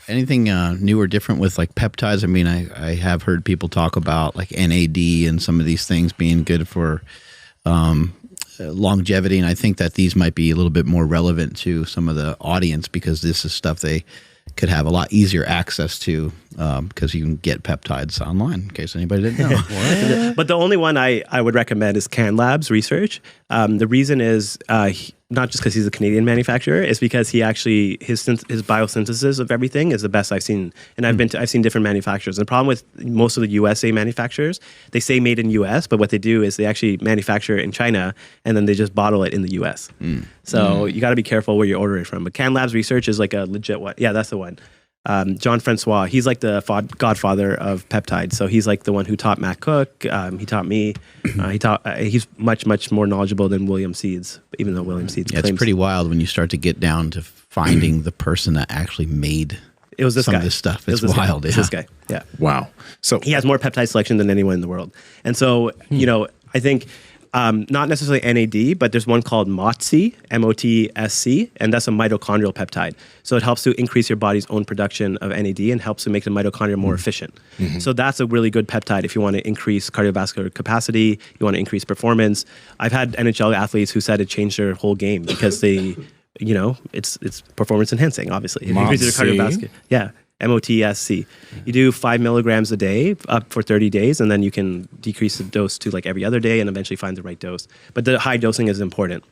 Anything new or different with like peptides? I mean, I have heard people talk about like NAD and some of these things being good for longevity, and I think that these might be a little bit more relevant to some of the audience because this is stuff they could have a lot easier access to because you can get peptides online, in case anybody didn't know. But the only one I would recommend is CanLab's research. The reason is not just because he's a Canadian manufacturer, it's because he actually, his biosynthesis of everything is the best I've seen. And I've seen different manufacturers. And the problem with most of the USA manufacturers, they say made in US, but what they do is they actually manufacture it in China and then they just bottle it in the US. So you got to be careful where you order it from. But CanLab's research is like a legit one. Yeah, that's the one. John Francois, he's like the godfather of peptides. So he's like the one who taught Matt Cook. He taught me. He's much more knowledgeable than William Seeds, even though William Seeds claims. It's pretty wild when you start to get down to finding the person that actually made some of this stuff. It's wild. It's this guy. Yeah. Wow. So he has more peptide selection than anyone in the world. And so, you know, I think not necessarily NAD, but there's one called MOTSC, MOTSC, and that's a mitochondrial peptide. So it helps to increase your body's own production of NAD and helps to make the mitochondria more efficient. So that's a really good peptide if you want to increase cardiovascular capacity, you want to increase performance. I've had NHL athletes who said it changed their whole game because they, you know, it's performance enhancing, obviously. It increases your cardiovascular. Yeah. MOTSC. You do 5 milligrams a day up for 30 days, and then you can decrease the dose to like every other day and eventually find the right dose. But the high dosing is important.